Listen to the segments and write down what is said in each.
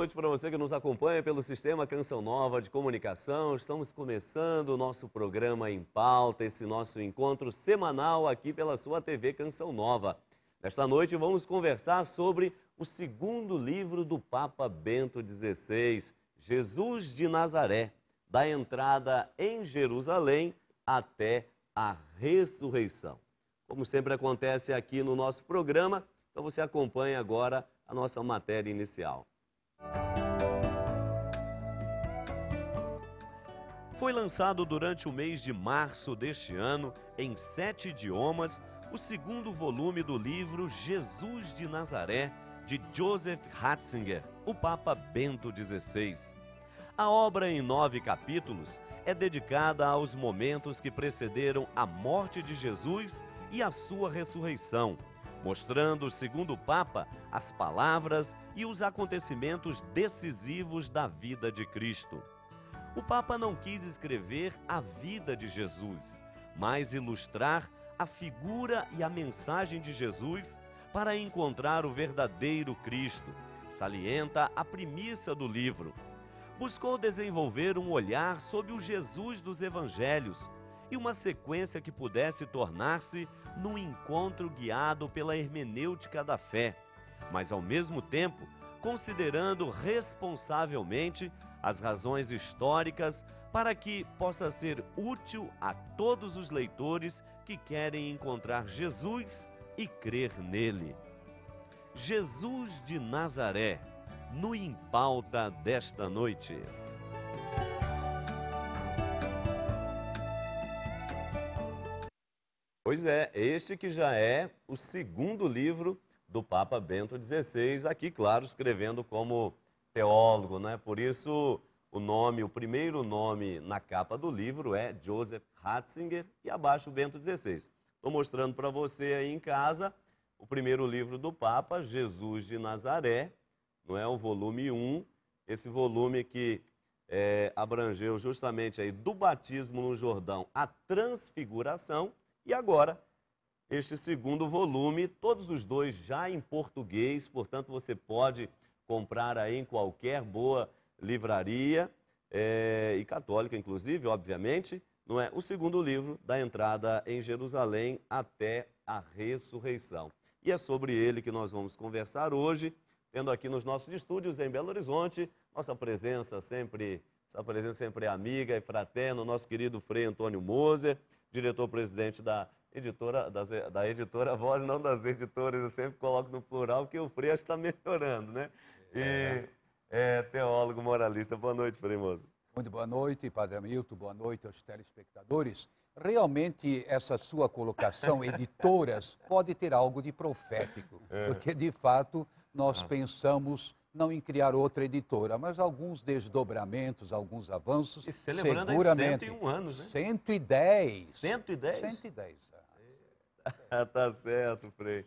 noite para você que nos acompanha pelo Sistema Canção Nova de Comunicação. Estamos começando o nosso programa Em Pauta, esse nosso encontro semanal aqui pela sua TV Canção Nova. Nesta noite vamos conversar sobre o segundo livro do Papa Bento XVI, Jesus de Nazaré, da entrada em Jerusalém até a ressurreição. Como sempre acontece aqui no nosso programa, então você acompanha agora a nossa matéria inicial. Foi lançado durante o mês de março deste ano, em 7 idiomas, o segundo volume do livro Jesus de Nazaré, de Joseph Ratzinger, o Papa Bento XVI. A obra, em 9 capítulos, é dedicada aos momentos que precederam a morte de Jesus e a sua ressurreição, mostrando, segundo o Papa, as palavras e os acontecimentos decisivos da vida de Cristo. O Papa não quis escrever a vida de Jesus, mas ilustrar a figura e a mensagem de Jesus para encontrar o verdadeiro Cristo, salienta a premissa do livro. Buscou desenvolver um olhar sobre o Jesus dos Evangelhos e uma sequência que pudesse tornar-se num encontro guiado pela hermenêutica da fé, mas ao mesmo tempo considerando responsavelmente as razões históricas para que possa ser útil a todos os leitores que querem encontrar Jesus e crer nele. Jesus de Nazaré, no Em Pauta desta noite. Pois é, este que já é o segundo livro do Papa Bento XVI, aqui, claro, escrevendo como teólogo, né? Por isso, o primeiro nome na capa do livro é Joseph Ratzinger e abaixo Bento XVI. Estou mostrando para você aí em casa o primeiro livro do Papa, Jesus de Nazaré, não é? O volume 1, esse volume que abrangeu justamente aí do batismo no Jordão à transfiguração. E agora, este segundo volume, todos os dois já em português, portanto você pode comprar aí em qualquer boa livraria, e católica inclusive, obviamente, não é? O segundo livro da entrada em Jerusalém até a ressurreição. E é sobre ele que nós vamos conversar hoje, tendo aqui nos nossos estúdios em Belo Horizonte, essa presença sempre amiga e fraterna, o nosso querido Frei Antônio Moser, diretor-presidente da editora Voz, não das editoras, eu sempre coloco no plural, porque o Frei está melhorando, né? E teólogo moralista. Boa noite, Frei Moser. Muito boa noite, Padre Hamilton, boa noite aos telespectadores. Realmente, essa sua colocação, editoras, pode ter algo de profético, porque, de fato, nós pensamos não em criar outra editora, mas alguns desdobramentos, alguns avanços, e celebrando seguramente. 101 anos, né? 110. 110? 110 anos. Tá certo, Frei.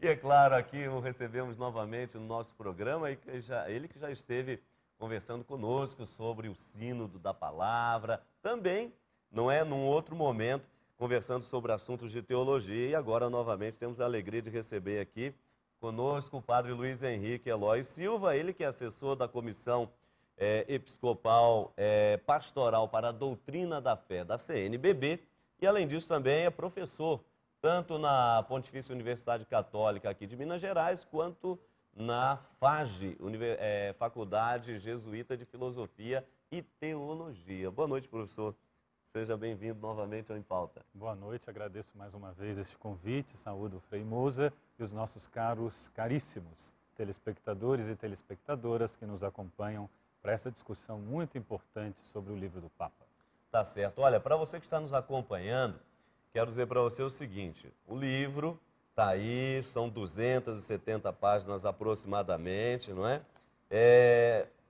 E é claro, aqui o recebemos novamente no nosso programa, ele que já esteve conversando conosco sobre o sínodo da palavra, também, não é, num outro momento, conversando sobre assuntos de teologia, e agora novamente temos a alegria de receber aqui conosco o Padre Luiz Henrique Eloy Silva, ele que é assessor da Comissão Episcopal Pastoral para a Doutrina da Fé da CNBB, e além disso também é professor, tanto na Pontifícia Universidade Católica aqui de Minas Gerais, quanto na FAGE, Faculdade Jesuíta de Filosofia e Teologia. Boa noite, professor. Seja bem-vindo novamente ao Em Pauta. Boa noite, agradeço mais uma vez este convite, saúdo o Frei Moser e os nossos caríssimos telespectadores e telespectadoras que nos acompanham para essa discussão muito importante sobre o livro do Papa. Tá certo. Olha, para você que está nos acompanhando, quero dizer para você o seguinte, o livro está aí, são 270 páginas aproximadamente, não é?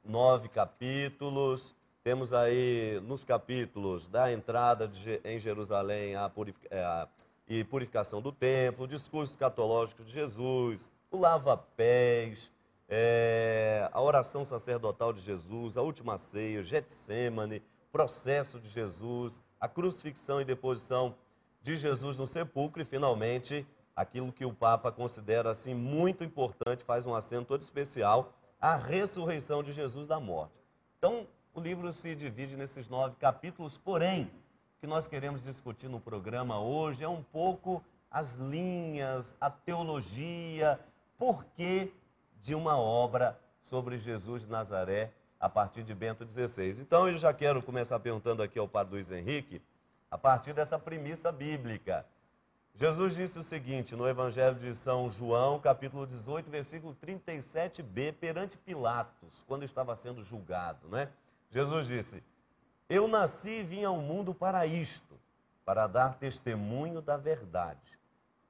9 capítulos, temos aí nos capítulos da entrada em Jerusalém e purificação do templo, o discurso escatológico de Jesus, o lava-pés, a oração sacerdotal de Jesus, a última ceia, o Getsemane, processo de Jesus, a crucifixão e deposição de Jesus no sepulcro e, finalmente, aquilo que o Papa considera assim muito importante, faz um acento todo especial, a ressurreição de Jesus da morte. Então, o livro se divide nesses 9 capítulos, porém, o que nós queremos discutir no programa hoje é um pouco as linhas, a teologia, porquê de uma obra sobre Jesus de Nazaré a partir de Bento XVI. Então, eu já quero começar perguntando aqui ao Padre Luiz Henrique, a partir dessa premissa bíblica. Jesus disse o seguinte, no Evangelho de São João, capítulo 18, versículo 37b, perante Pilatos, quando estava sendo julgado, né? Jesus disse, eu nasci e vim ao mundo para isto, para dar testemunho da verdade.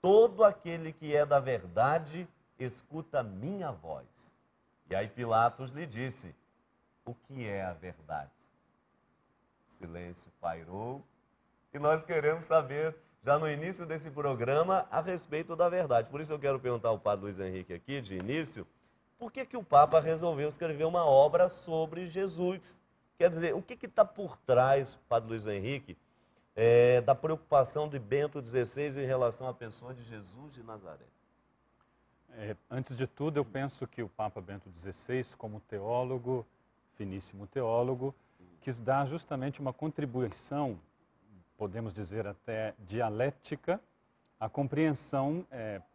Todo aquele que é da verdade, escuta a minha voz. E aí Pilatos lhe disse, o que é a verdade? Silêncio pairou, e nós queremos saber, já no início desse programa, a respeito da verdade. Por isso eu quero perguntar ao Padre Luiz Henrique aqui, de início, por que o Papa resolveu escrever uma obra sobre Jesus? Quer dizer, o que está por trás, Padre Luiz Henrique, da preocupação de Bento XVI em relação à pessoa de Jesus de Nazaré? Antes de tudo, eu penso que o Papa Bento XVI, como teólogo, finíssimo teólogo, quis dar justamente uma contribuição, podemos dizer até dialética, à compreensão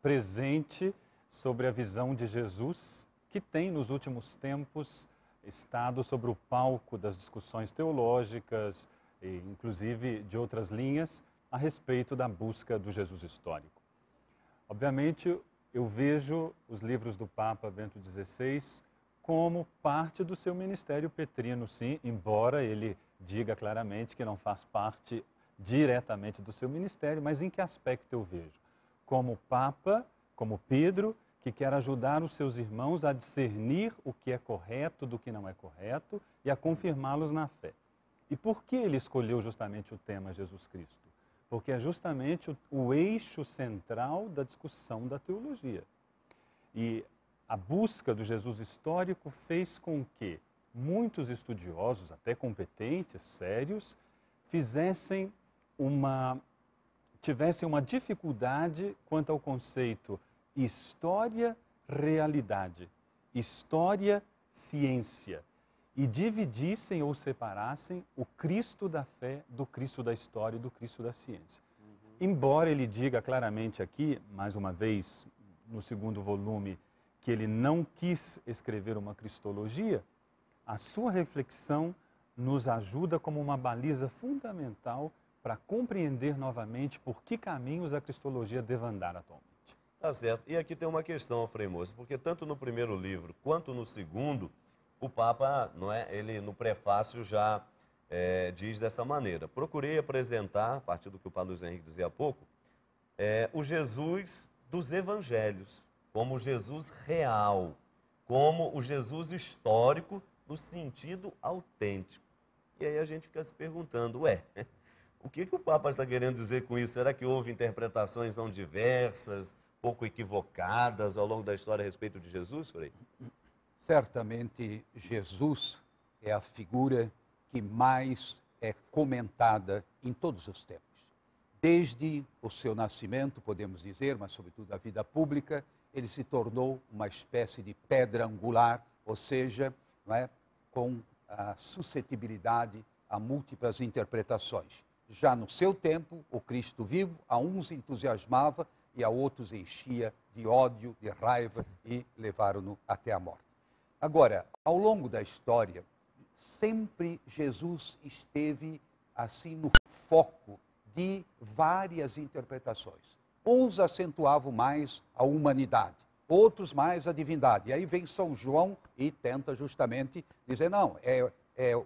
presente sobre a visão de Jesus, que tem nos últimos tempos estado sobre o palco das discussões teológicas, e inclusive de outras linhas, a respeito da busca do Jesus histórico. Obviamente, eu vejo os livros do Papa Bento XVI como parte do seu ministério petrino, sim, embora ele diga claramente que não faz parte diretamente do seu ministério, mas em que aspecto eu vejo? Como Papa, como Pedro, que quer ajudar os seus irmãos a discernir o que é correto do que não é correto e a confirmá-los na fé. E por que ele escolheu justamente o tema Jesus Cristo? Porque é justamente o eixo central da discussão da teologia. E a busca do Jesus histórico fez com que muitos estudiosos, até competentes, sérios, tivessem uma dificuldade quanto ao conceito história-realidade, história-ciência, e dividissem ou separassem o Cristo da fé do Cristo da história e do Cristo da ciência. Embora ele diga claramente aqui, mais uma vez, no segundo volume, que ele não quis escrever uma cristologia, a sua reflexão nos ajuda como uma baliza fundamental para compreender novamente por que caminhos a cristologia deve andar atualmente. Tá certo. E aqui tem uma questão, Frei Moço, porque tanto no primeiro livro quanto no segundo, o Papa, ele no prefácio já diz dessa maneira. Procurei apresentar, a partir do que o Padre Luiz Henrique dizia há pouco, o Jesus dos Evangelhos, como o Jesus real, como o Jesus histórico no sentido autêntico. E aí a gente fica se perguntando, o que o Papa está querendo dizer com isso? Será que houve interpretações não diversas, pouco equivocadas ao longo da história a respeito de Jesus, Frei? Certamente, Jesus é a figura que mais é comentada em todos os tempos. Desde o seu nascimento, podemos dizer, mas sobretudo a vida pública, ele se tornou uma espécie de pedra angular, ou seja, com a suscetibilidade a múltiplas interpretações. Já no seu tempo, o Cristo vivo, a uns entusiasmava e a outros enchia de ódio, de raiva e levaram-no até a morte. Agora, ao longo da história, sempre Jesus esteve assim no foco de várias interpretações. Uns acentuavam mais a humanidade, outros mais a divindade. E aí vem São João e tenta justamente dizer, não, é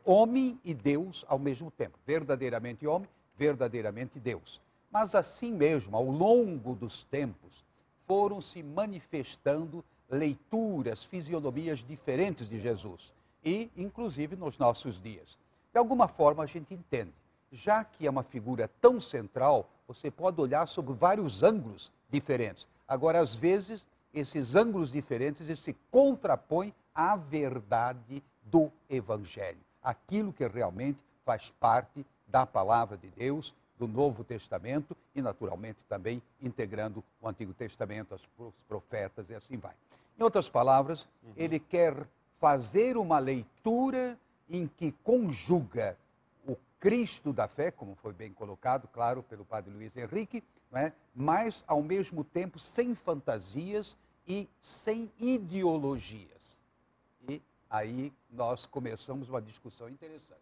homem e Deus ao mesmo tempo. Verdadeiramente homem, verdadeiramente Deus. Mas assim mesmo, ao longo dos tempos, foram se manifestando leituras, fisionomias diferentes de Jesus. E, inclusive, nos nossos dias. De alguma forma, a gente entende. Já que é uma figura tão central, você pode olhar sobre vários ângulos diferentes. Agora, às vezes, esses ângulos diferentes se contrapõem à verdade do Evangelho. Aquilo que realmente faz parte da palavra de Deus, do Novo Testamento e, naturalmente, também integrando o Antigo Testamento, os profetas e assim vai. Em outras palavras, ele quer fazer uma leitura em que conjuga o Cristo da fé, como foi bem colocado, claro, pelo padre Luiz Henrique, não é? Mas, ao mesmo tempo, sem fantasias e sem ideologias. E aí nós começamos uma discussão interessante.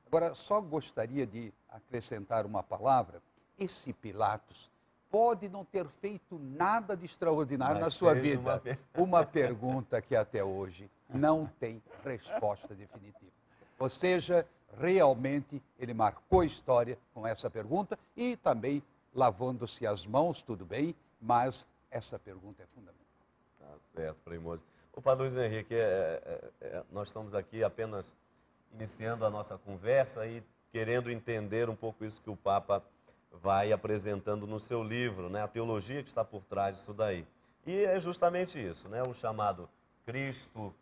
Agora, só gostaria de acrescentar uma palavra. Esse Pilatos pode não ter feito nada de extraordinário na sua vida. Uma pergunta que até hoje não tem resposta definitiva. Ou seja, realmente ele marcou história com essa pergunta e também lavando-se as mãos, tudo bem, mas essa pergunta é fundamental. Tá certo, Frei Moza. O Padre Luiz Henrique, nós estamos aqui apenas iniciando a nossa conversa e querendo entender um pouco isso que o Papa vai apresentando no seu livro, né? A teologia que está por trás disso daí. E é justamente isso, né? O chamado Cristo,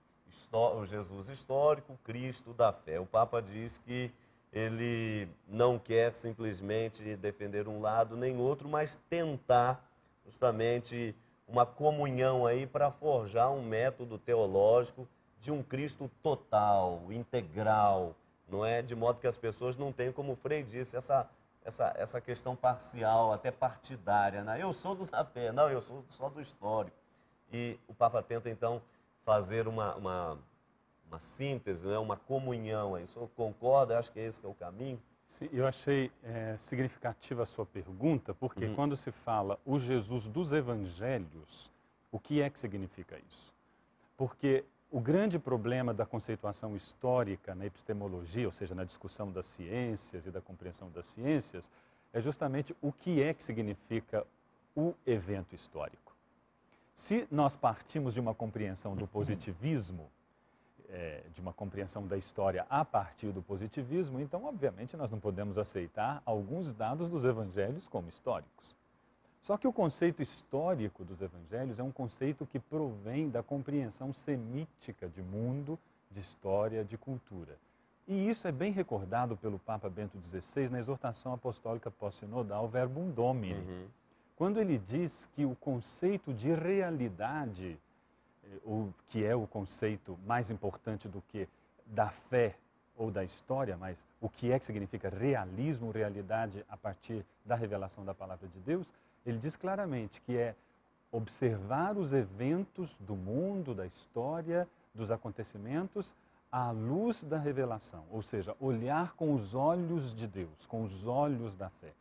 o Jesus histórico, o Cristo da fé. O Papa diz que ele não quer simplesmente defender um lado nem outro, mas tentar justamente uma comunhão aí para forjar um método teológico de um Cristo total, integral, não é? De modo que as pessoas não tenham, como o Frei disse, essa questão parcial, até partidária, né? Eu sou da fé, não, eu sou só do histórico. E o Papa tenta, então, fazer uma síntese, né? Uma comunhão aí. O senhor concorda? Acho que esse que é o caminho. Sim, eu achei significativa a sua pergunta, porque quando se fala o Jesus dos Evangelhos, o que é que significa isso? Porque o grande problema da conceituação histórica na epistemologia, ou seja, na discussão das ciências e da compreensão das ciências, é justamente o que é que significa o evento histórico. Se nós partimos de uma compreensão do positivismo, de uma compreensão da história a partir do positivismo, então, obviamente, nós não podemos aceitar alguns dados dos evangelhos como históricos. Só que o conceito histórico dos evangelhos é um conceito que provém da compreensão semítica de mundo, de história, de cultura. E isso é bem recordado pelo Papa Bento XVI na exortação apostólica pós-sinodal Verbum Domini, quando ele diz que o conceito de realidade, o que é o conceito mais importante do que da fé ou da história, mas o que é que significa realismo, realidade a partir da revelação da palavra de Deus, ele diz claramente que é observar os eventos do mundo, da história, dos acontecimentos à luz da revelação, ou seja, olhar com os olhos de Deus, com os olhos da fé.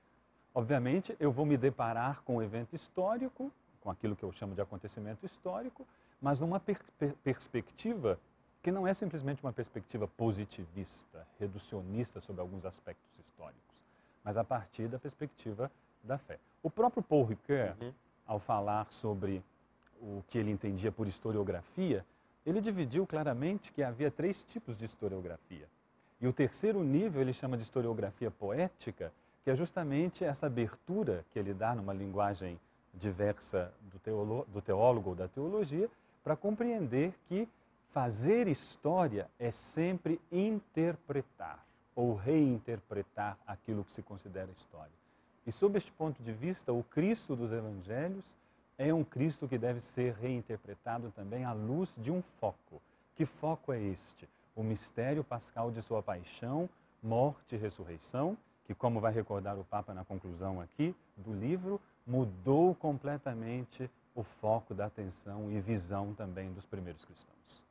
Obviamente, eu vou me deparar com o evento histórico, com aquilo que eu chamo de acontecimento histórico, mas numa perspectiva que não é simplesmente uma perspectiva positivista, reducionista sobre alguns aspectos históricos, mas a partir da perspectiva da fé. O próprio Paul Ricoeur, ao falar sobre o que ele entendia por historiografia, ele dividiu claramente que havia 3 tipos de historiografia. E o terceiro nível ele chama de historiografia poética, que é justamente essa abertura que ele dá numa linguagem diversa do teólogo ou da teologia, para compreender que fazer história é sempre interpretar ou reinterpretar aquilo que se considera história. E sob este ponto de vista, o Cristo dos Evangelhos é um Cristo que deve ser reinterpretado também à luz de um foco. Que foco é este? O mistério pascal de sua paixão, morte e ressurreição, que, como vai recordar o Papa na conclusão aqui do livro, mudou completamente o foco da atenção e visão também dos primeiros cristãos.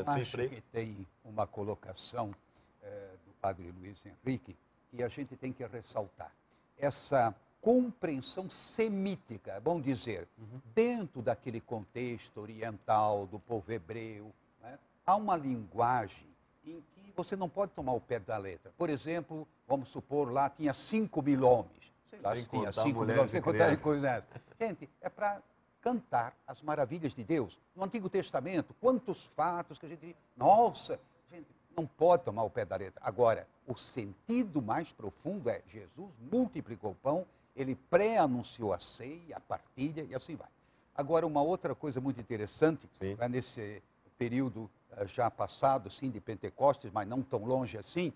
Acho que tem uma colocação do padre Luiz Henrique que a gente tem que ressaltar. Essa compreensão semítica, é bom dizer, dentro daquele contexto oriental, do povo hebreu, né, há uma linguagem em que você não pode tomar o pé da letra. Por exemplo, vamos supor, lá tinha 5.000 homens. Sei lá se tinha 5.000 homens, sem contar coisas. Gente, é para cantar as maravilhas de Deus. No Antigo Testamento, quantos fatos que a gente... Nossa, gente, não pode tomar o pé da letra. Agora, o sentido mais profundo é Jesus multiplicou o pão, ele pré-anunciou a ceia, a partilha e assim vai. Agora, uma outra coisa muito interessante, nesse período já passado, assim, de Pentecostes, mas não tão longe assim,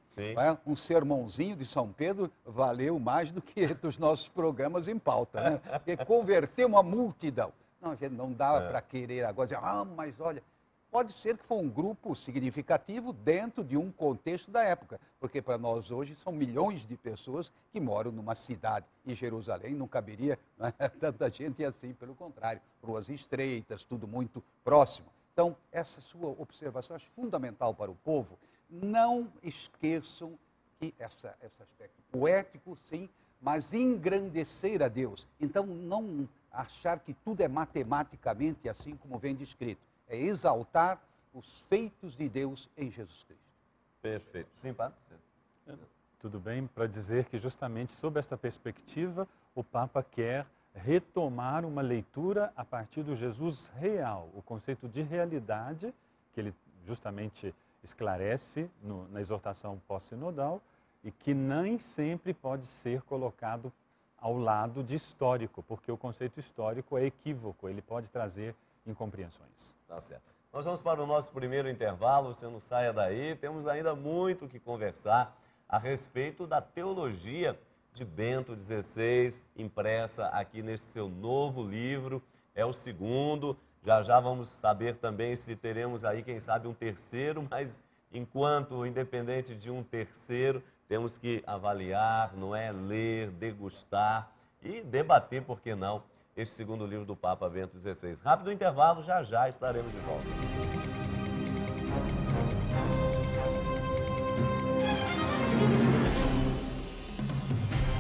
um sermãozinho de São Pedro valeu mais do que dos nossos programas em pauta, né? Porque converteu uma multidão. Não, gente, não dá para querer agora dizer, mas olha, pode ser que foi um grupo significativo dentro de um contexto da época, porque para nós hoje são milhões de pessoas que moram numa cidade, e Jerusalém não caberia, não é, tanta gente assim, pelo contrário, ruas estreitas, tudo muito próximo. Então, essa sua observação é fundamental para o povo. Não esqueçam que esse aspecto poético, sim, mas engrandecer a Deus. Então, não achar que tudo é matematicamente assim como vem descrito. É exaltar os feitos de Deus em Jesus Cristo. Perfeito. Sim, Padre? Tudo bem, para dizer que justamente sob esta perspectiva, o Papa quer retomar uma leitura a partir do Jesus real, o conceito de realidade, que ele justamente esclarece na exortação pós-sinodal, e que nem sempre pode ser colocado ao lado de histórico, porque o conceito histórico é equívoco, ele pode trazer incompreensões. Tá certo. Nós vamos para o nosso primeiro intervalo, você não saia daí, temos ainda muito o que conversar a respeito da teologia de Bento XVI, impressa aqui nesse seu novo livro, é o segundo, já já vamos saber também se teremos aí, quem sabe, um terceiro, mas enquanto independente de um terceiro, temos que avaliar, não é? Ler, degustar e debater, por que não, esse segundo livro do Papa Bento XVI. Rápido intervalo, já já estaremos de volta.